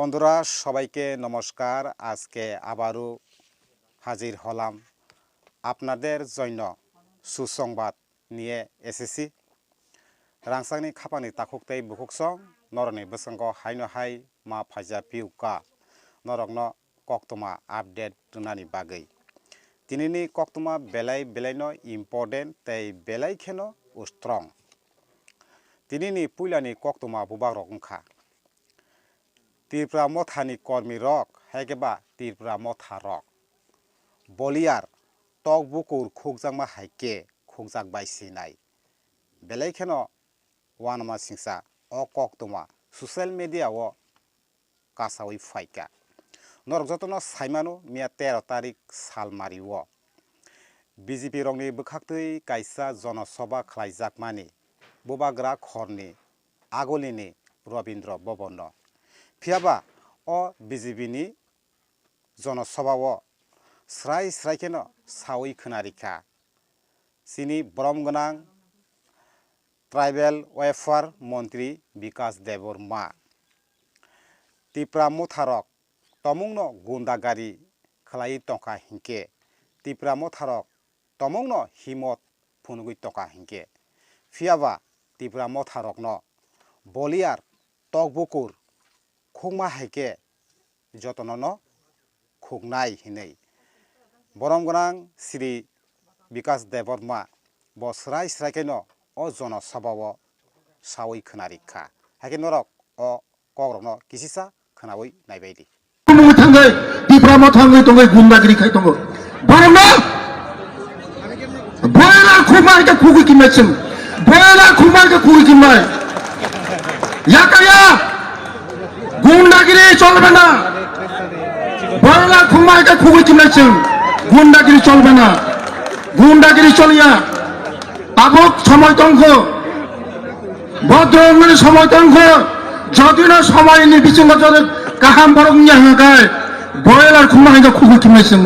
বন্ধুরা সবাইকে নমস্কার। আজকে আবারও হাজির হলাম আপনাদের জন্য সুসংবাদ নিয়ে এসেছি। রাংসাংনি খাপানি তাকুকতেই বুকুকসং নরনি বসঙ্গ হাইনো হাই মা ফাইজা পিউকা নরকनो कक्तमा আপডেট টুনানি বাগै তিনিনি कक्तमा बेलाय बेलायनो इम्पोर्टेन्ट तै बेलाय खेनो स्ट्रं तिनिनि पुइलानि कक्तमा बुबाग रकमखा Tipra mothani kormi rok haikeba Tipra motha rok boliar tok bukur khukjangma haike khukjak bai sinai belai kheno wanama singsa o koktoma social media o kasawi faika norok jotono saimano mia 13 tarik salmari o BJP rokni bukhaktui kaisa jonosabha khlaijakmani bubagra khorni agolini Robindra Bobonno Fiaba o BJP ni jonosabha o srai srai keno sawi khonarika sini bromgonang tribal welfare montri Vikas Deborma Tipra motharok tomungno gundagari khlai tongka hinke Tipra motharok tomungno himot phunugui tongka hinke Fiaba Tipra motharokno boliar tokbukur khukma haike jotonono khuknai hinei boromgonang Sri Vikas Deborma bo srai srai keno o jonosabha o sawi khonarika haike norok o kogrokno kisisa khonawui naibaidi Thangai Tipra thangai tongai gundagiri khai tongo barna boyla khukma ke khukui kimachim boyla khukma ke khukui kimai yakaya গুন্ডাগিরি চলবে না বয়লা খুমাইকে খুবই কিনেছেন গুন্ডাগিরি চলবে না গুন্ডাগিরি চলিয়া তাবক সময়তঙ্ক ভদ্র সময়তঙ্ক যদি না সময় নি বিচঙ্গ চলে কাহাম বরং নিয়ে হাগায় বয়লার খুমাইকে খুবই কিনেছেন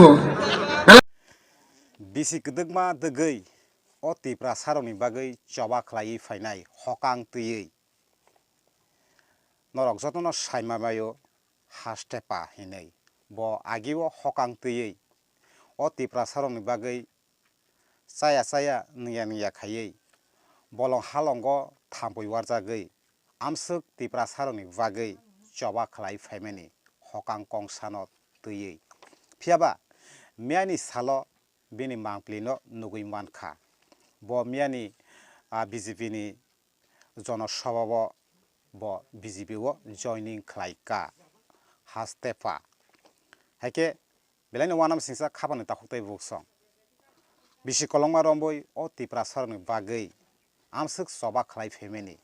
বিসি গদগমা দগৈ o Tipra saroni bagै choba khlai fainai hokang tui norok jotono saimamayo Haste pa hinei bo agio hokang tui o Tipra saroni bagै chaya niya khaiei bolong halongo thampoi warjagৈ amsuk Tipra saroni bagै choba khlai faimani hokang kongsano tui phiaba miani salo bini mangplino nugui mankha bo miani BJP ni jonosabha bo BJP o joining khlaika Haste pa haike belaino wanam singsa khapani takuktai buksong bisi kolongma romboi o Tipra saroni bagै amsuk soba khlai femeni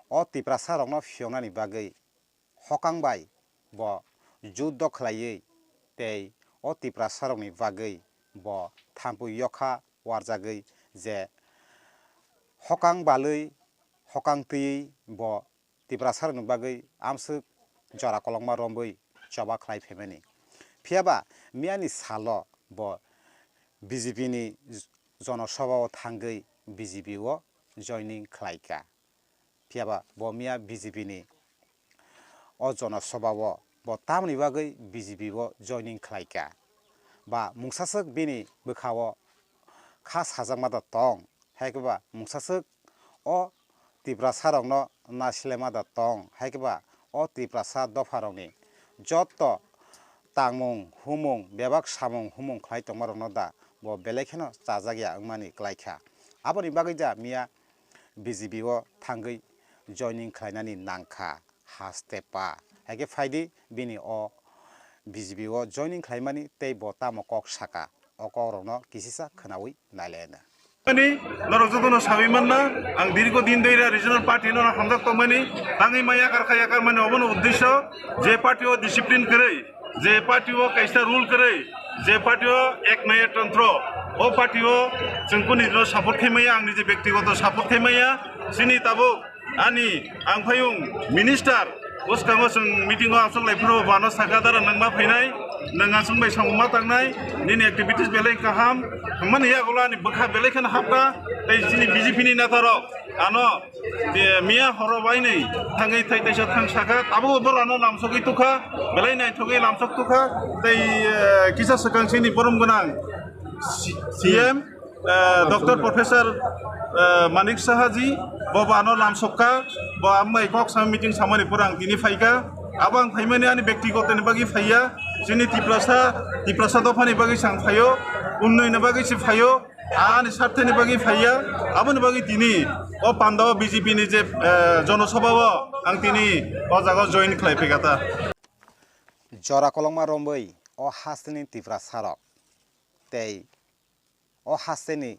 o Tipra sarokno fionani bagै hokang bai bo juddo khlaiei tei o Tipra sarokni bagै bo thampu yokha warjagৈ je hokang balui hokang tui bo Tipra saroni bagै amsuk jora kolongma romboi choba khlai femeni phiaba miani salo bo BJP ni jonosabha o thangৈ BJP o joining khlaika phiaba bo mia BJP ni o jonosabha o bo tamni bagै BJP o joining khlaika ba mungsasuk bini bukao kha sajakmada tong haikeba mungsasuk o Tipra sarokno nasilema da tong haikeba o Tipra sa dofarokni jotto tangmung humung bebak samung humung khlai tongmarokno da bo belai kheno chajagya wngmani klaikha aboni bagui ja mia BJP o thangৈ joining khlainani nangkha Haste pa haike faidi bini o BJP o joining khlaimani tei bo tamo kok saka o korokno kisisa khonawui nailena Mani norok jotono sabimanna ang dirgo din doira regional party no hamjak tongmani tangi maya yakar mani obono uddesho je party o discipline korei je party o kaisa rule korei je party o ek naya tantro o party o jengkuni no support khaimaya ang nije byaktigoto support khaimaya sini tabo ani ang phayung minister uskango sing meeting o asok laifro bano sakadara nangma phainai nanga sungbai sangma tangnai nini activities belai kaham man ya gola ni bakha belai khan hapka tei sini BJP ni nataro ano mia horo bai nei thangai thai taisa thang saka abo bor ano lamsoki tukha belai nai thogai lamsok tukha tei kisa sakang sini borom gunang CM Dr. Professor Manik Sahaji boba ano lamsokka bo amai kok sam meeting samani purang tini faika abang faimani ani ব্যক্তিগত ni bagi faiya sini tiprasa dofani bagi sang fayo unnoi ni bagi si fayo ani sarthe ni bagi faiya aboni bagi tini o pandaw BJP ni je জনসভা ang tini o jaga join khlai pegata jora kolongma romboi o Haste ni Tipra sarok tei o Haste ni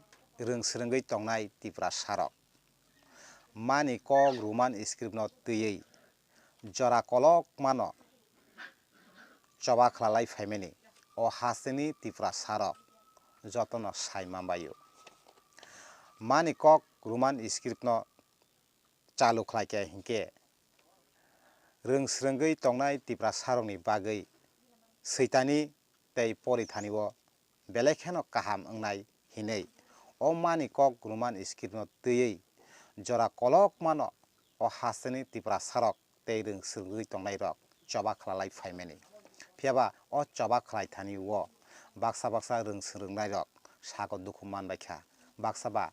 rongsrengoi tongnai Tipra sarok mani kok Ruman scrip no tuyei jora kolok mano choba khlalai faimani o Haste ni Tipra sarok jotono saimambayo mani kok Ruman scrip no chalu khlai ke hinke rongsrengoi tongnai Tipra sarok ni bagoi seitani tei porithani o belekheno kaham ongnai hinei o mani kok Ruman scrip no tuyei jora kolok mano o Haste ni Tipra sarok tei rongsrengoi tongnai rok choba khlalai faimani phiaba o choba khlai thani o baksa rongsrengnai rok sago dukhu manbaikha baksa ba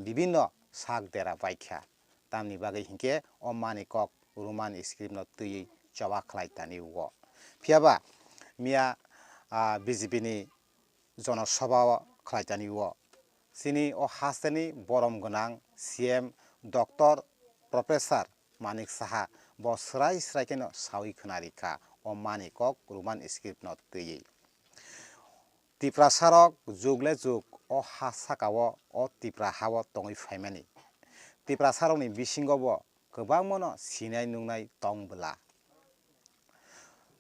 bibinno sak dera baikha tamni bagui hinke o mani kok Ruman scrip no tuyei choba khlai thani o phiaba mia BJP ni জনসভা khlai thani o sini o Haste ni borom gunang CM Dr. Professor Manik Saha bo srai keno sawi khunarika o mani kok Ruman scrip no tuyei Tipra sarok jugle juk o hasakao o Tipra hawo tongoi faimani Tipra sarok ni bisingo bo kwbang mono sinai nungnai tongbla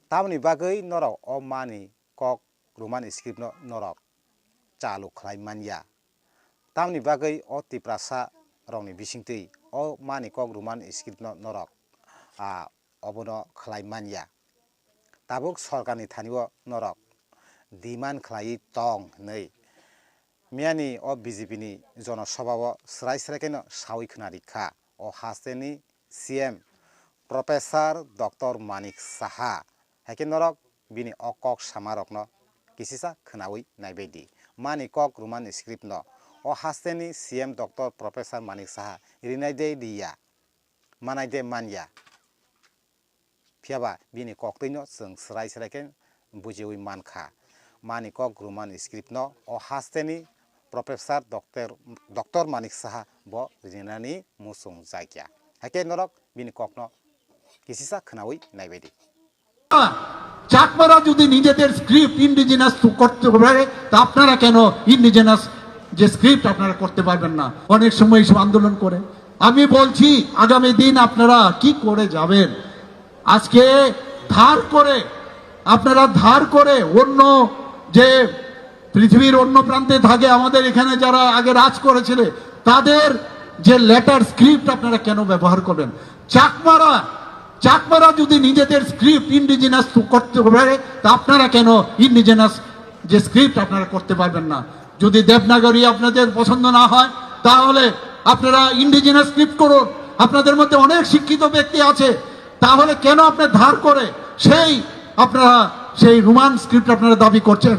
tamni bagui norok o mani kok Ruman scrip no norok chalu khlai manya tamni bagui o Tipra sarok ni bisingtui o mani kok Ruman scrip no norok obono khlai manya tabuk sarkar ni thanio norok demand khlai tong nei miani o BJP ni জনসভা o srai keno sawi khunarikha o Haste ni CM Professor Dr. Manik Saha hake norok bini okok samarok no kisisa khnawi naibedi mani kok Ruman scrip no o Haste ni CM Dr. Professor Manik Saha rinai de riya manai de manya phiaba bini kokteino jeng srai ken bujiwi mankha mani kok Ruman scrip no o Haste ni Professor Dr. Manik Saha bo rinani musung jaikya hake norok bini kok no kisisa khnawi naibedi চাকমারা যদি নিজেদের script indigenous করতে পারে তা আপনারা কেন indigenous যে script আপনারা করতে পারবেন না অনেক সময় এইসব আন্দোলন করে আমি বলছি আগামী দিন আপনারা কি করে যাবেন আজকে আপনারা ধার করে অন্য যে পৃথিবীর অন্য প্রান্তে থাকে আমাদের এখানে যারা আগে রাজ করেছিল তাদের যে লেটার স্ক্রিপ্ট আপনারা কেন ব্যবহার করবেন চাকমারা যদি নিজেদের স্ক্রিপ্ট ইন্ডিজিনাস করতে পারে তা আপনারা কেন ইন্ডিজিনাস যে স্ক্রিপ্ট আপনারা করতে পারবেন না যদি দেবনাগরী আপনাদের পছন্দ না হয় তাহলে আপনারা ইন্ডিজিনাস স্ক্রিপ্ট করুন আপনাদের মধ্যে অনেক শিক্ষিত ব্যক্তি আছে তাহলে কেন আপনি ধার করে আপনারা সেই রুমান স্ক্রিপ্ট আপনারা দাবি করছেন